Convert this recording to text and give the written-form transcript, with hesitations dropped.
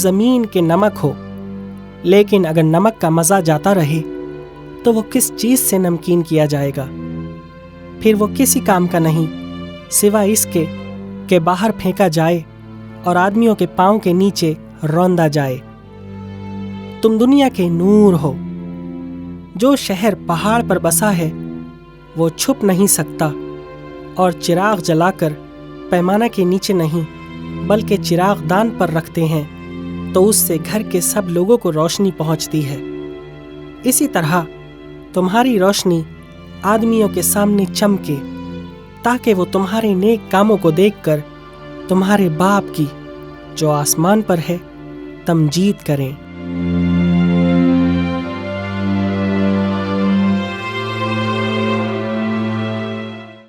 زمین کے نمک ہو، لیکن اگر نمک کا مزہ جاتا رہے تو وہ کس چیز سے نمکین کیا جائے گا؟ پھر وہ کسی کام کا نہیں سوائے اس کے کہ باہر پھینکا جائے اور آدمیوں کے پاؤں کے نیچے روندا جائے۔ تم دنیا کے نور ہو۔ جو شہر پہاڑ پر بسا ہے وہ چھپ نہیں سکتا، اور چراغ جلا کر پیمانہ کے نیچے نہیں بلکہ چراغ دان پر رکھتے ہیں، تو اس سے گھر کے سب لوگوں کو روشنی پہنچتی ہے۔ اسی طرح تمہاری روشنی آدمیوں کے سامنے چمکے، تاکہ وہ تمہارے نیک کاموں کو دیکھ کر تمہارے باپ کی جو آسمان پر ہے تمجید کریں۔